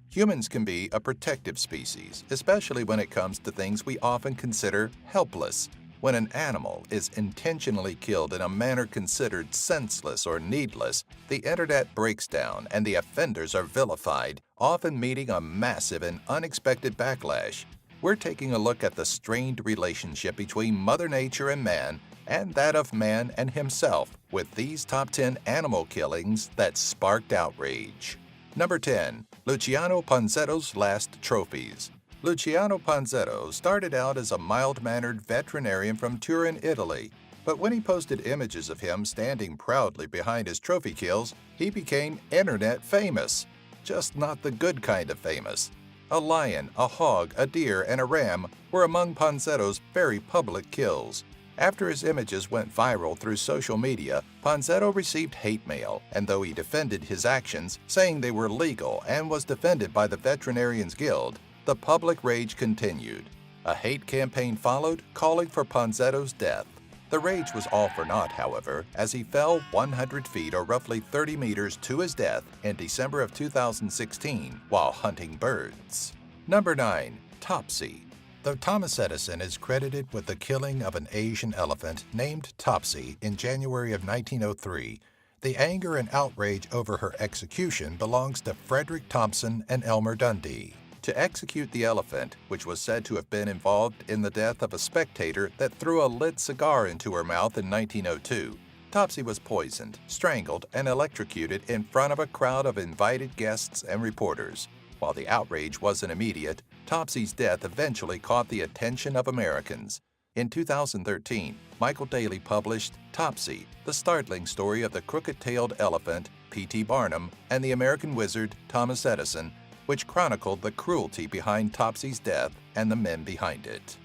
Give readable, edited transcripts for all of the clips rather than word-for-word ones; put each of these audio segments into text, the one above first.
Humans can be a protective species, especially when it comes to things we often consider helpless. When an animal is intentionally killed in a manner considered senseless or needless, the internet breaks down and the offenders are vilified, often meeting a massive and unexpected backlash. We're taking a look at the strained relationship between Mother Nature and that of man and himself, with these top 10 animal killings that sparked outrage. Number 10. Luciano Ponzetto's Last Trophies. Luciano Ponzetto started out as a mild-mannered veterinarian from Turin, Italy, but when he posted images of him standing proudly behind his trophy kills, he became internet famous. Just not the good kind of famous. A lion, a hog, a deer, and a ram were among Ponzetto's very public kills. After his images went viral through social media, Ponzetto received hate mail, and though he defended his actions, saying they were legal and was defended by the Veterinarians Guild, the public rage continued. A hate campaign followed, calling for Ponzetto's death. The rage was all for naught, however, as he fell 100 feet or roughly 30 meters to his death in December of 2016 while hunting birds. Number 9. Topsy. Though Thomas Edison is credited with the killing of an Asian elephant named Topsy in January of 1903, the anger and outrage over her execution belongs to Frederick Thompson and Elmer Dundee. To execute the elephant, which was said to have been involved in the death of a spectator that threw a lit cigar into her mouth in 1902, Topsy was poisoned, strangled, and electrocuted in front of a crowd of invited guests and reporters. While the outrage wasn't immediate, Topsy's death eventually caught the attention of Americans. In 2013, Michael Daly published Topsy, the startling story of the crooked-tailed elephant, P.T. Barnum, and the American wizard, Thomas Edison, which chronicled the cruelty behind Topsy's death and the men behind it.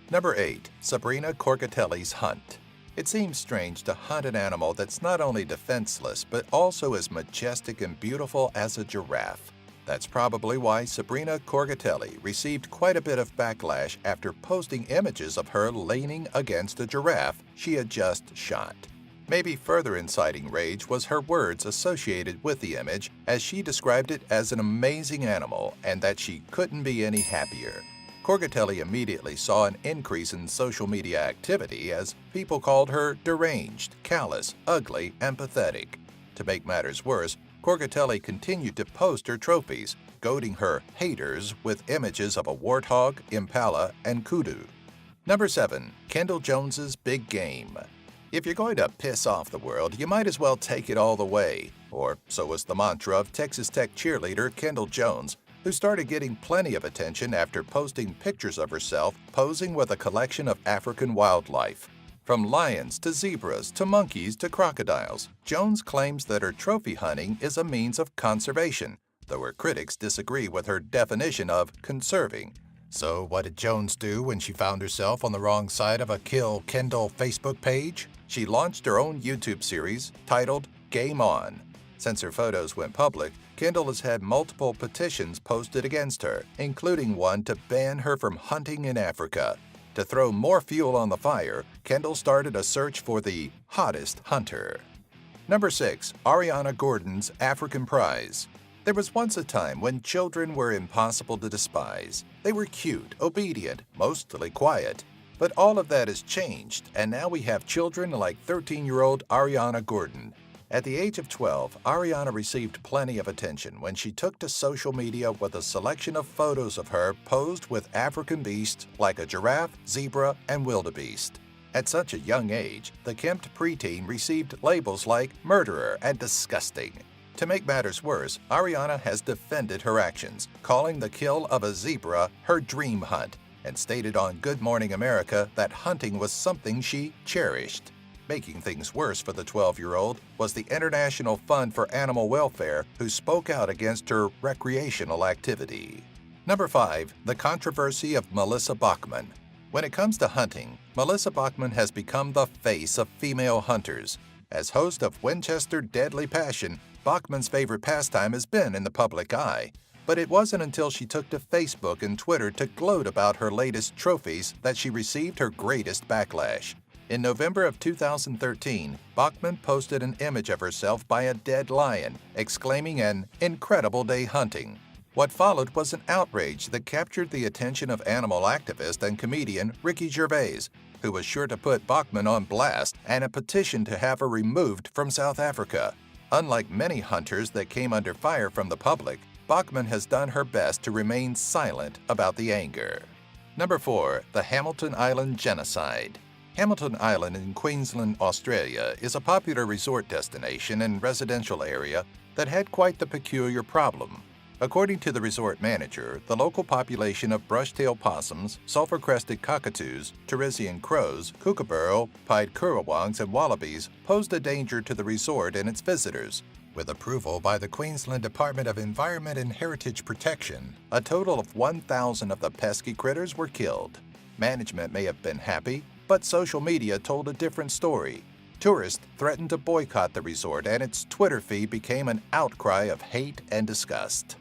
Number 8. Sabrina Corgatelli's Hunt. It seems strange to hunt an animal that's not only defenseless but also as majestic and beautiful as a giraffe. That's probably why Sabrina Corgatelli received quite a bit of backlash after posting images of her leaning against a giraffe she had just shot. Maybe further inciting rage was her words associated with the image, as she described it as an amazing animal and that she couldn't be any happier. Corgatelli immediately saw an increase in social media activity as people called her deranged, callous, ugly, and pathetic. To make matters worse, Corgatelli continued to post her trophies, goading her haters with images of a warthog, impala, and kudu. Number 7. Kendall Jones's Big Game. If you're going to piss off the world, you might as well take it all the way. Or so was the mantra of Texas Tech cheerleader Kendall Jones, who started getting plenty of attention after posting pictures of herself posing with a collection of African wildlife. From lions to zebras to monkeys to crocodiles, Jones claims that her trophy hunting is a means of conservation, though her critics disagree with her definition of conserving. So what did Jones do when she found herself on the wrong side of a Kill Kendall Facebook page? She launched her own YouTube series titled Game On. Since her photos went public, Kendall has had multiple petitions posted against her, including one to ban her from hunting in Africa. To throw more fuel on the fire, Kendall started a search for the hottest hunter. Number 6. Aryanna Gourdin's African Prize. There was once a time when children were impossible to despise. They were cute, obedient, mostly quiet. But all of that has changed, and now we have children like 13-year-old Aryanna Gourdin. At the age of 12, Aryanna received plenty of attention when she took to social media with a selection of photos of her posed with African beasts like a giraffe, zebra, and wildebeest. At such a young age, the kempt preteen received labels like murderer and disgusting. To make matters worse, Aryanna has defended her actions, calling the kill of a zebra her dream hunt, and stated on Good Morning America that hunting was something she cherished. Making things worse for the 12-year-old was the International Fund for Animal Welfare, who spoke out against her recreational activity. Number 5. The Controversy of Melissa Bachman. When it comes to hunting, Melissa Bachman has become the face of female hunters. As host of Winchester Deadly Passion, Bachman's favorite pastime has been in the public eye. But it wasn't until she took to Facebook and Twitter to gloat about her latest trophies that she received her greatest backlash. In November of 2013, Bachman posted an image of herself by a dead lion, exclaiming an incredible day hunting. What followed was an outrage that captured the attention of animal activist and comedian Ricky Gervais, who was sure to put Bachman on blast, and a petition to have her removed from South Africa. Unlike many hunters that came under fire from the public, Bachman has done her best to remain silent about the anger. Number 4. The Hamilton Island Genocide. Hamilton Island in Queensland, Australia is a popular resort destination and residential area that had quite the peculiar problem. According to the resort manager, the local population of brush-tailed possums, sulfur-crested cockatoos, Teresian crows, kookaburra, pied currawongs, and wallabies posed a danger to the resort and its visitors. With approval by the Queensland Department of Environment and Heritage Protection, a total of 1,000 of the pesky critters were killed. Management may have been happy, but social media told a different story. Tourists threatened to boycott the resort, and its Twitter feed became an outcry of hate and disgust.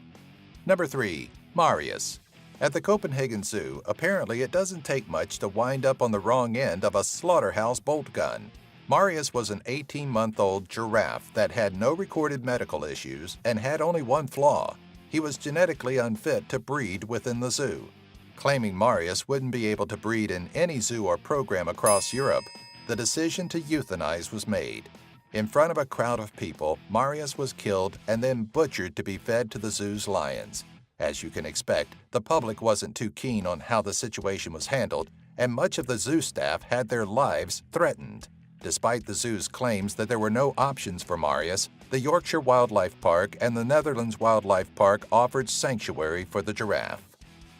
Number 3. Marius. At the Copenhagen Zoo, apparently it doesn't take much to wind up on the wrong end of a slaughterhouse bolt gun. Marius was an 18-month-old giraffe that had no recorded medical issues and had only one flaw. He was genetically unfit to breed within the zoo. Claiming Marius wouldn't be able to breed in any zoo or program across Europe, the decision to euthanize was made. In front of a crowd of people, Marius was killed and then butchered to be fed to the zoo's lions. As you can expect, the public wasn't too keen on how the situation was handled, and much of the zoo staff had their lives threatened. Despite the zoo's claims that there were no options for Marius, the Yorkshire Wildlife Park and the Netherlands Wildlife Park offered sanctuary for the giraffe.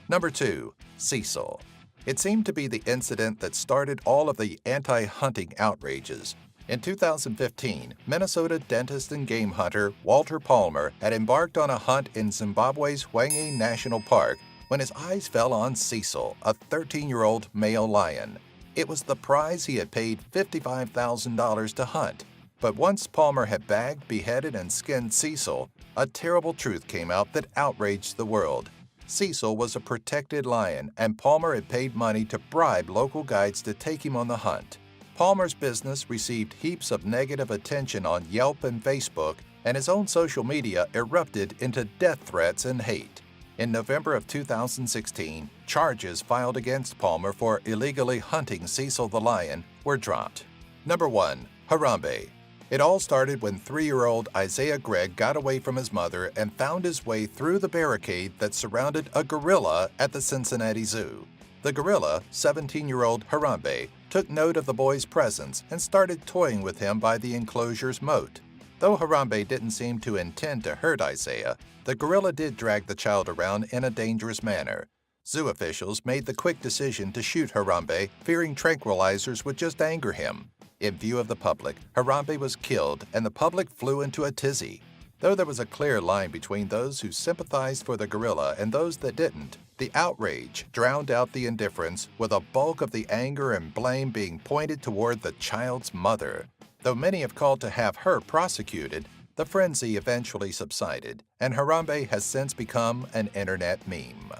Number 2. Cecil. It seemed to be the incident that started all of the anti-hunting outrages. In 2015, Minnesota dentist and game hunter Walter Palmer had embarked on a hunt in Zimbabwe's Hwange National Park when his eyes fell on Cecil, a 13-year-old male lion. It was the prize he had paid $55,000 to hunt. But once Palmer had bagged, beheaded, and skinned Cecil, a terrible truth came out that outraged the world. Cecil was a protected lion, and Palmer had paid money to bribe local guides to take him on the hunt. Palmer's business received heaps of negative attention on Yelp and Facebook, and his own social media erupted into death threats and hate. In November of 2016, charges filed against Palmer for illegally hunting Cecil the lion were dropped. Number 1. Harambe. It all started when 3-year-old Isaiah Gregg got away from his mother and found his way through the barricade that surrounded a gorilla at the Cincinnati Zoo. The gorilla, 17-year-old Harambe, took note of the boy's presence and started toying with him by the enclosure's moat. Though Harambe didn't seem to intend to hurt Isaiah, the gorilla did drag the child around in a dangerous manner. Zoo officials made the quick decision to shoot Harambe, fearing tranquilizers would just anger him. In view of the public, Harambe was killed and the public flew into a tizzy. Though there was a clear line between those who sympathized for the gorilla and those that didn't, the outrage drowned out the indifference, with a bulk of the anger and blame being pointed toward the child's mother. Though many have called to have her prosecuted, the frenzy eventually subsided, and Harambe has since become an internet meme.